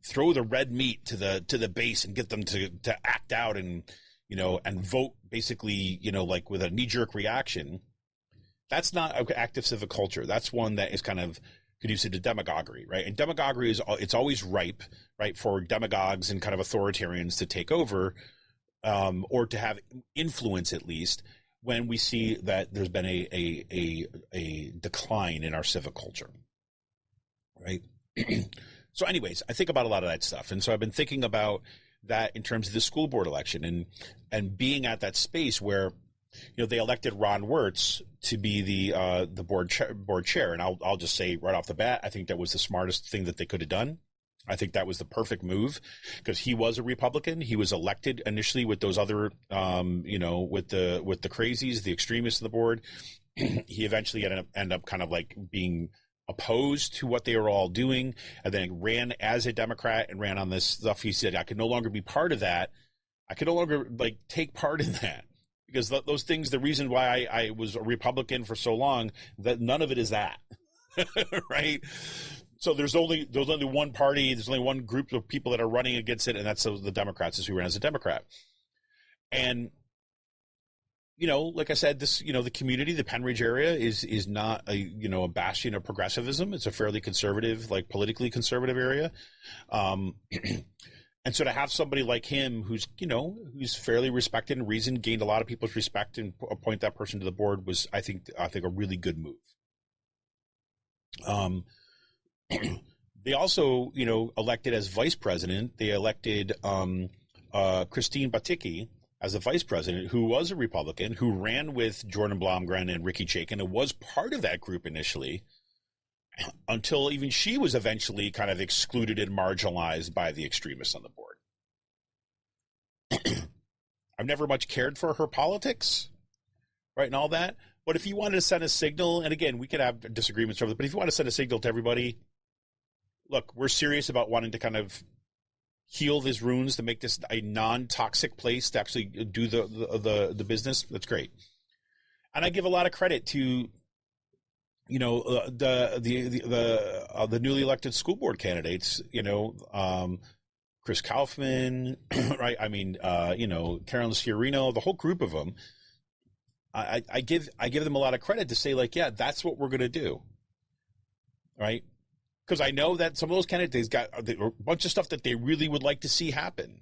throw the red meat to the base and get them to act out and, and vote basically, like with a knee-jerk reaction. That's not active civic culture. That's one that is kind of conducive to demagoguery, right? And demagoguery it's always ripe, right, for demagogues and kind of authoritarians to take over, or to have influence at least, when we see that there's been a decline in our civic culture, right? So anyways, I think about a lot of that stuff. And so I've been thinking about that in terms of the school board election and being at that space where, they elected Ron Wirtz to be the board chair. And I'll just say right off the bat, I think that was the smartest thing that they could have done. I think that was the perfect move because he was a Republican. He was elected initially with those other, with the crazies, the extremists of the board. He eventually ended up kind of like being opposed to what they were all doing, and then ran as a Democrat and ran on this stuff. He said, I could no longer be part of that. I could no longer like take part in that. Because those things, the reason why I was a Republican for so long, that none of it is that, right? So there's only one party, there's only one group of people that are running against it, and that's the Democrats, is who ran as a Democrat. And, like I said, this, the community, the Penn Ridge area is not a bastion of progressivism. It's a fairly conservative, like politically conservative area. And so to have somebody like him who's fairly respected and reasoned, gained a lot of people's respect, and appoint that person to the board was, I think a really good move. They also, elected as vice president, they elected Christine Baticki as the vice president, who was a Republican, who ran with Jordan Blomgren and Ricky Chaikin and was part of that group initially, until even she was eventually kind of excluded and marginalized by the extremists on the board. I've never much cared for her politics, right, and all that. But if you wanted to send a signal, and again, we could have disagreements over it, but if you want to send a signal to everybody, look, we're serious about wanting to kind of heal these wounds, to make this a non-toxic place to actually do the business, that's great. And I give a lot of credit to the newly elected school board candidates, Chris Kaufman, right? I mean, Carolyn Sciarrino, the whole group of them. I give them a lot of credit to say, like, yeah, that's what we're going to do, right? Because I know that some of those candidates got a bunch of stuff that they really would like to see happen.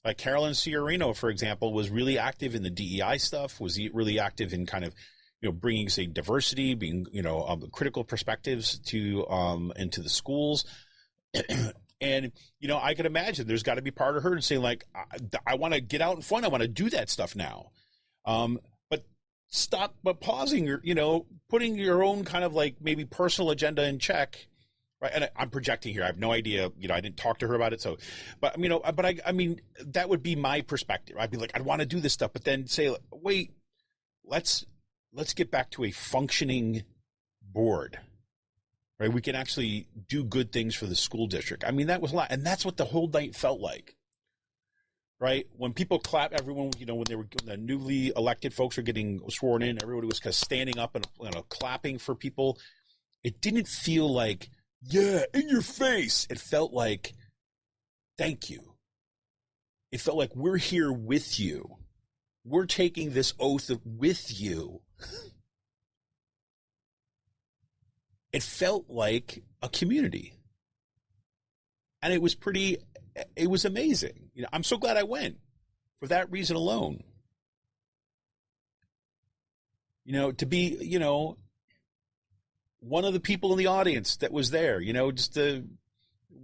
Like Carolyn Sciarrino, for example, was really active in the DEI stuff, was really active in kind of, bringing, say, diversity, being, critical perspectives to into the schools. And, I could imagine there's got to be part of her saying, like, I want to get out in front. I want to do that stuff now. But pausing your, putting your own kind of like maybe personal agenda in check. Right. And I'm projecting here. I have no idea. I didn't talk to her about it. So, but, I mean, that would be my perspective. I'd be like, I'd want to do this stuff, but then say, wait, let's get back to a functioning board, right? We can actually do good things for the school district. I mean, that was a lot. And that's what the whole night felt like, right? When people clap, everyone, when the newly elected folks were getting sworn in, everybody was kind of standing up and clapping for people. It didn't feel like, yeah, in your face. It felt like, thank you. It felt like we're here with you. We're taking this oath with you. It felt like a community. And it was amazing. I'm so glad I went for that reason alone. To be, one of the people in the audience that was there,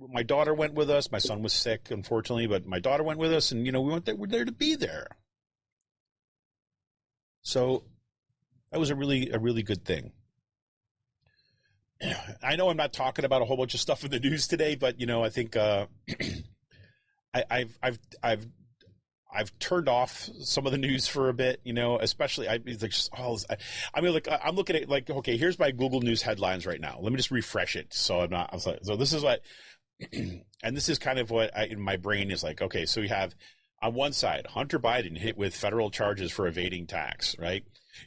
my daughter went with us. My son was sick, unfortunately, but my daughter went with us, and, we're there to be there. So that was a really good thing. I know I'm not talking about a whole bunch of stuff in the news today, but I think I've turned off some of the news for a bit, especially I'm looking at like, okay, here's my Google News headlines right now. Let me just refresh it. So so this is what, and this is kind of what in my brain is like, okay, so we have On one side, Hunter Biden hit with federal charges for evading tax, right?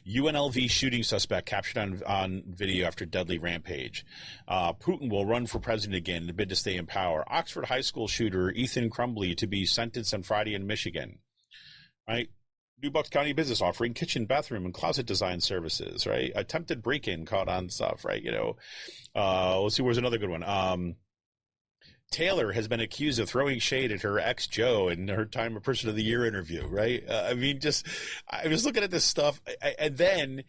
UNLV shooting suspect captured on video after deadly rampage. Putin will run for president again in a bid to stay in power. Oxford High School shooter Ethan Crumbley to be sentenced on Friday in Michigan, right? New Bucks County business offering kitchen, bathroom, and closet design services, right? Attempted break-in caught on stuff, right? Let's see, where's another good one? Taylor has been accused of throwing shade at her ex Joe in her Time of Person of the Year interview, right? I was looking at this stuff, and then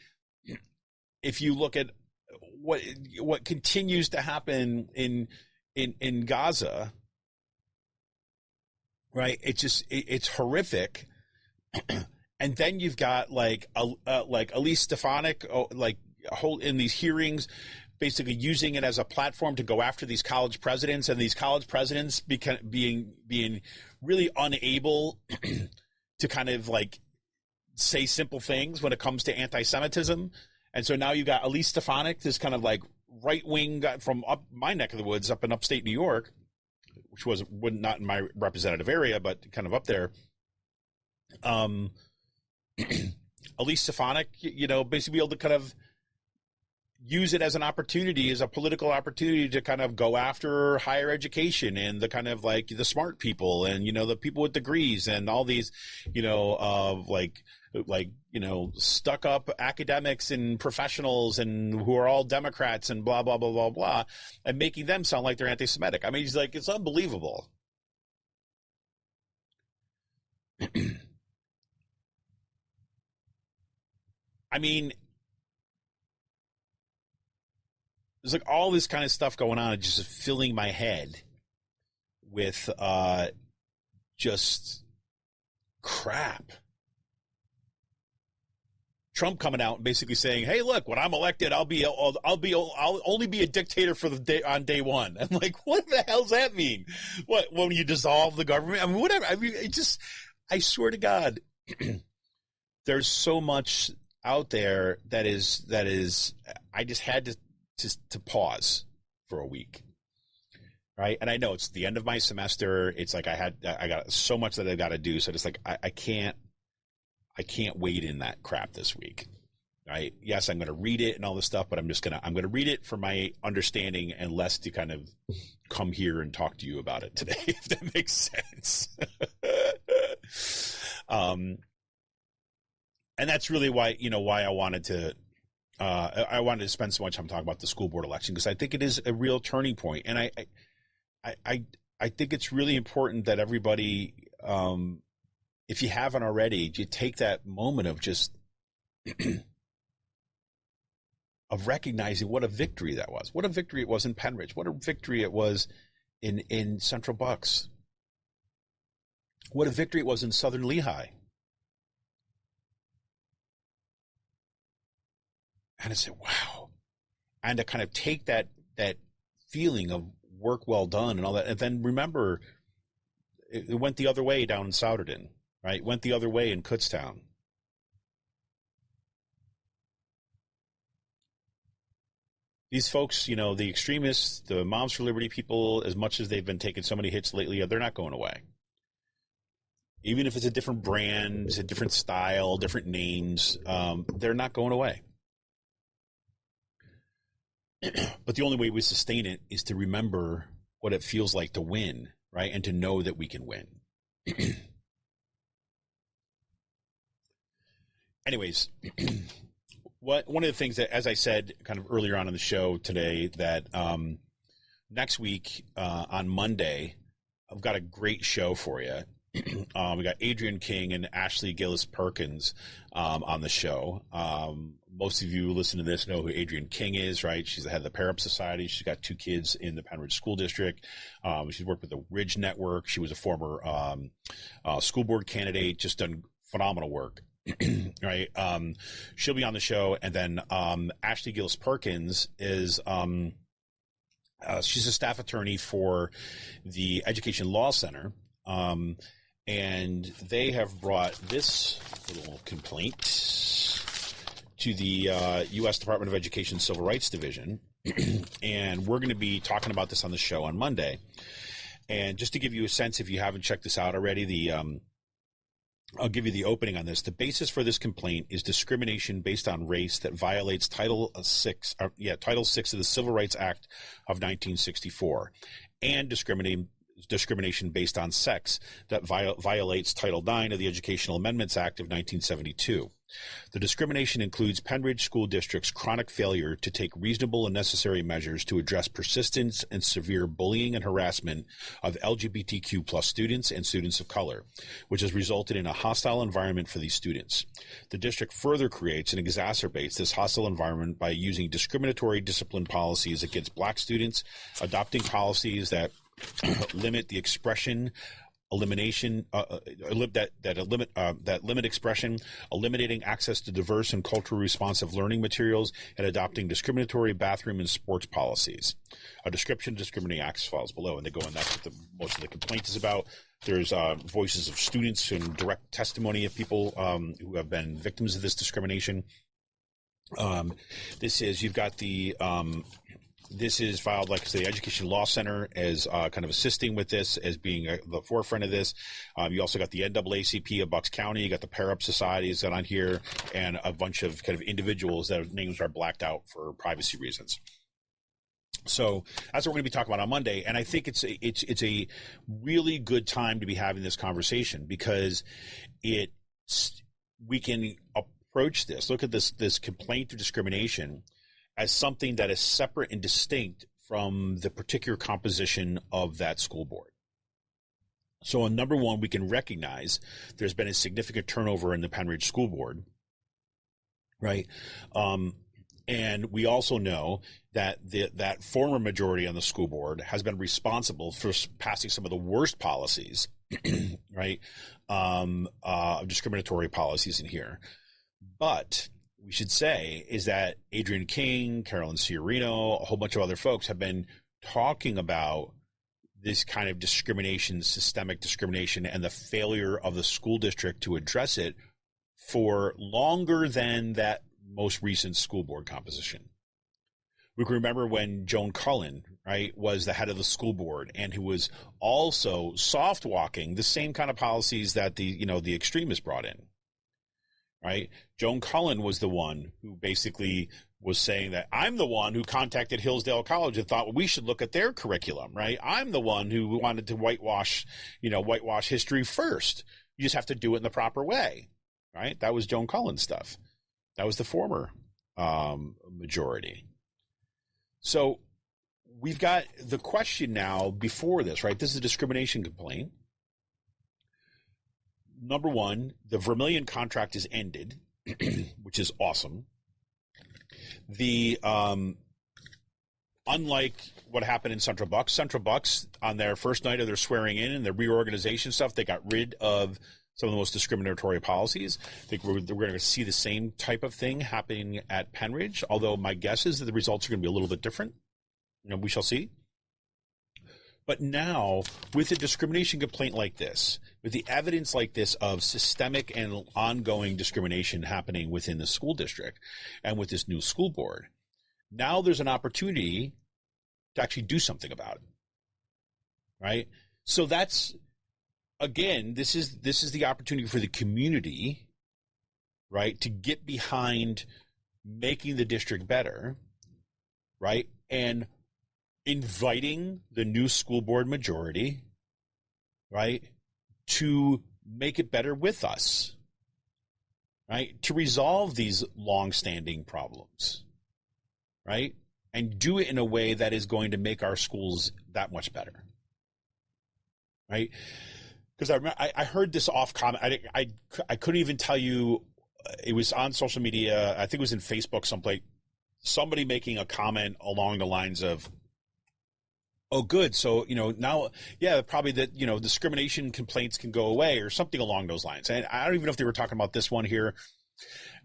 if you look at what continues to happen in Gaza, right? It's horrific, and then you've got like Elise Stefanik, in these hearings, basically using it as a platform to go after these college presidents, and these college presidents being really unable to kind of like say simple things when it comes to anti-Semitism. And so now you got Elise Stefanik, this kind of like right-wing guy from up my neck of the woods up in upstate New York, which was not in my representative area, but kind of up there. Elise Stefanik, basically be able to kind of use it as an opportunity, as a political opportunity to kind of go after higher education and the kind of like the smart people and, the people with degrees and all these, stuck up academics and professionals and who are all Democrats and blah, blah, blah, blah, blah, and making them sound like they're anti-Semitic. I mean, he's like, it's unbelievable. I mean, there's like all this kind of stuff going on, just filling my head with just crap. Trump coming out and basically saying, "Hey, look, when I'm elected, I'll only be a dictator on day one." I'm like, what the hell does that mean? What, when you dissolve the government? I mean, whatever. I mean, I swear to God, there's so much out there that is. I just had to pause for a week, right? And I know it's the end of my semester. It's like I got so much that I got to do. So it's like I can't wade in that crap this week, right? Yes, I'm going to read it and all this stuff, but I'm going to read it for my understanding and less to kind of come here and talk to you about it today, if that makes sense. And that's really why I wanted to. I wanted to spend so much time talking about the school board election, because I think it is a real turning point, and I think it's really important that everybody, if you haven't already, you take that moment of just of recognizing what a victory that was, what a victory it was in Penridge, what a victory it was in Central Bucks, what a victory it was in Southern Lehigh. And I said, wow. And to kind of take that feeling of work well done and all that, and then remember, it went the other way down in Souderton, right? It went the other way in Kutztown. These folks, the extremists, the Moms for Liberty people, as much as they've been taking so many hits lately, they're not going away. Even if it's a different brand, a different style, different names, they're not going away. But the only way we sustain it is to remember what it feels like to win, right? And to know that we can win. Anyways, one of the things that, as I said kind of earlier on in the show today, that next week on Monday, I've got a great show for you. We got Adrian King and Ashley Gillis Perkins on the show. Most of you who listen to this know who Adrian King is, right? She's the head of the Parent Society. She's got 2 kids in the Penridge School District. She's worked with the Ridge Network. She was a former school board candidate, just done phenomenal work. Right. She'll be on the show. And then Ashley Gillis Perkins is she's a staff attorney for the Education Law Center. And they have brought this little complaint to the U.S. Department of Education Civil Rights Division. And we're going to be talking about this on the show on Monday. And just to give you a sense, if you haven't checked this out already, the I'll give you the opening on this. The basis for this complaint is discrimination based on race that violates Title VI of the Civil Rights Act of 1964, and discrimination based on sex that violates Title IX of the Educational Amendments Act of 1972. The discrimination includes Penridge School District's chronic failure to take reasonable and necessary measures to address persistent and severe bullying and harassment of LGBTQ plus students and students of color, which has resulted in a hostile environment for these students. The district further creates and exacerbates this hostile environment by using discriminatory discipline policies against Black students, adopting policies that limit the expression, that limit expression, eliminating access to diverse and culturally responsive learning materials, and adopting discriminatory bathroom and sports policies. A description of discriminating acts follows below, and they go in. That's what most of the complaint is about. There's voices of students and direct testimony of people who have been victims of this discrimination. You've got the this is filed, like I say, the Education Law Center as kind of assisting with this, as being the forefront of this. You also got the NAACP of Bucks County. You got the Pair Up Societies that on here, and a bunch of kind of individuals that names are blacked out for privacy reasons. So that's what we're going to be talking about on Monday, and I think it's a really good time to be having this conversation, because we can approach this. Look at this complaint of discrimination as something that is separate and distinct from the particular composition of that school board. So on number one, we can recognize there's been a significant turnover in the Penridge School Board, right? And we also know that that former majority on the school board has been responsible for passing some of the worst policies, right? Discriminatory policies in here. But we should say is that Adrienne King, Carolyn Ciarino, a whole bunch of other folks have been talking about this kind of discrimination, systemic discrimination, and the failure of the school district to address it for longer than that most recent school board composition. We can remember when Joan Cullen, right, was the head of the school board, and who was also soft walking the same kind of policies that the extremists brought in. Right? Joan Cullen was the one who basically was saying that I'm the one who contacted Hillsdale College and thought, well, we should look at their curriculum, right? I'm the one who wanted to whitewash history first. You just have to do it in the proper way, right? That was Joan Cullen stuff. That was the former majority. So we've got the question now before this, right? This is a discrimination complaint. Number one, the Vermillion contract is ended, which is awesome. Unlike what happened in Central Bucks on their first night of their swearing in and their reorganization stuff, they got rid of some of the most discriminatory policies. I think we're going to see the same type of thing happening at Penridge, although my guess is that the results are going to be a little bit different. We shall see. But now, with a discrimination complaint like this, with the evidence like this of systemic and ongoing discrimination happening within the school district and with this new school board, now there's an opportunity to actually do something about it, right? So that's, again, this is the opportunity for the community, right, to get behind making the district better, right, and inviting the new school board majority, right, to make it better with us, right, to resolve these long-standing problems, right, and do it in a way that is going to make our schools that much better, right? Because I heard this off comment. I couldn't even tell you. It was on social media. I think it was in Facebook someplace. Somebody making a comment along the lines of, oh, good. So, now, yeah, probably that, discrimination complaints can go away or something along those lines. And I don't even know if they were talking about this one here.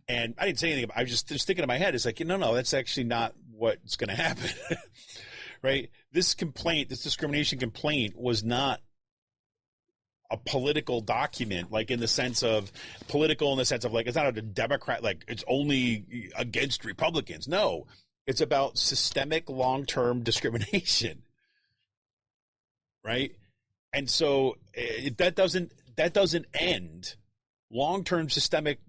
And I didn't say anything. I was just thinking in my head, it's like, no, that's actually not what's going to happen. Right? This discrimination complaint was not a political document, like in the sense of like, it's not a Democrat, like it's only against Republicans. No, it's about systemic long-term discrimination. Right. And so that doesn't end long-term systemic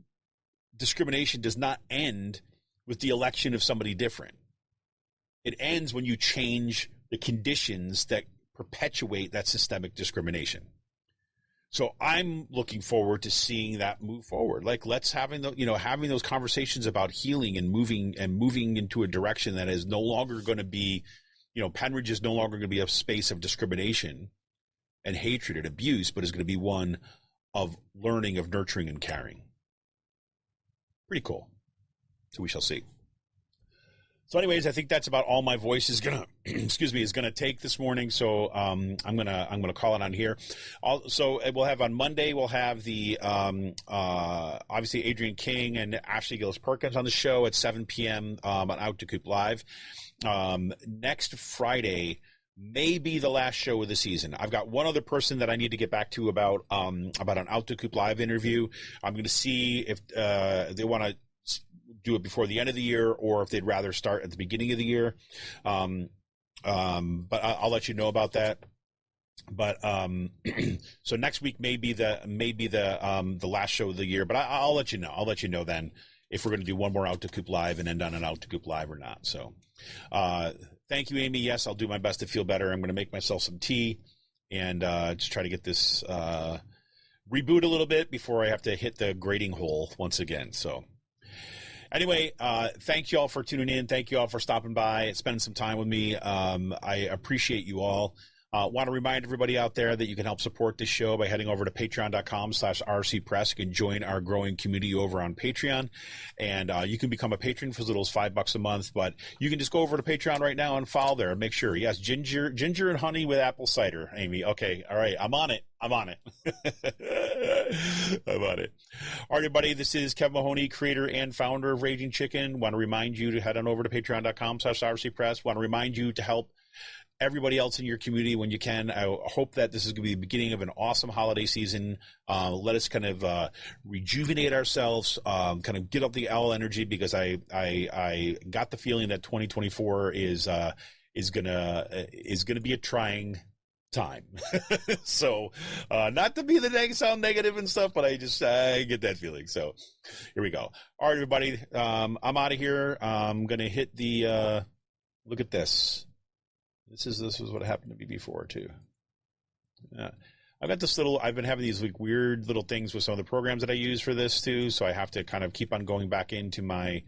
discrimination does not end with the election of somebody different. It ends when you change the conditions that perpetuate that systemic discrimination. So I'm looking forward to seeing that move forward. Like, let's having those conversations about healing and moving into a direction that is no longer going to be, Penridge is no longer going to be a space of discrimination and hatred and abuse, but is going to be one of learning, of nurturing and caring. Pretty cool. So we shall see. So anyways, I think that's about all my voice is gonna take this morning. So I'm gonna call it on here. So we'll have on Monday, we'll have the obviously Adrian King and Ashley Gillis Perkins on the show at 7 p.m. On Out to Coop Live. Next Friday may be the last show of the season. I've got one other person that I need to get back to about an Out to Coop Live interview. I'm going to see if they want to do it before the end of the year, or if they'd rather start at the beginning of the year. But I'll let you know about that. But so next week may be the last show of the year. But I'll let you know. I'll let you know then if we're going to do one more Out to Coop Live and end on an Out to Coop Live or not. So thank you, Amy. Yes, I'll do my best to feel better. I'm going to make myself some tea and just try to get this reboot a little bit before I have to hit the grading hole once again. So. Anyway, thank you all for tuning in. Thank you all for stopping by, spending some time with me. I appreciate you all. Want to remind everybody out there that you can help support this show by heading over to patreon.com/rcpress. You can join our growing community over on Patreon, and you can become a patron for as little as $5 a month. But you can just go over to Patreon right now and follow there and make sure. Yes, ginger and honey with apple cider, Amy. Okay, all right, I'm on it. I'm on it. I'm on it. All right, everybody, this is Kevin Mahoney, creator and founder of Raging Chicken. Want to remind you to head on over to patreon.com/rcpress. Want to remind you to help everybody else in your community when you can. I hope that this is going to be the beginning of an awesome holiday season. Let us kind of rejuvenate ourselves, kind of get up the L energy, because I got the feeling that 2024 is gonna be a trying time. So not to be sound negative and stuff, but I get that feeling. So here we go. All right, everybody, I'm out of here. I'm gonna hit the look at this. This is what happened to me before too. Yeah. I've been having these like weird little things with some of the programs that I use for this too. So I have to kind of keep on going back into my,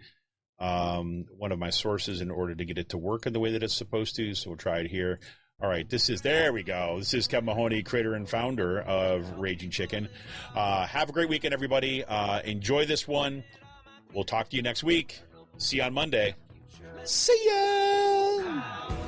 one of my sources in order to get it to work in the way that it's supposed to. So we'll try it here. All right, there we go. This is Kevin Mahoney, creator and founder of Raging Chicken. Have a great weekend, everybody. Enjoy this one. We'll talk to you next week. See you on Monday. See ya.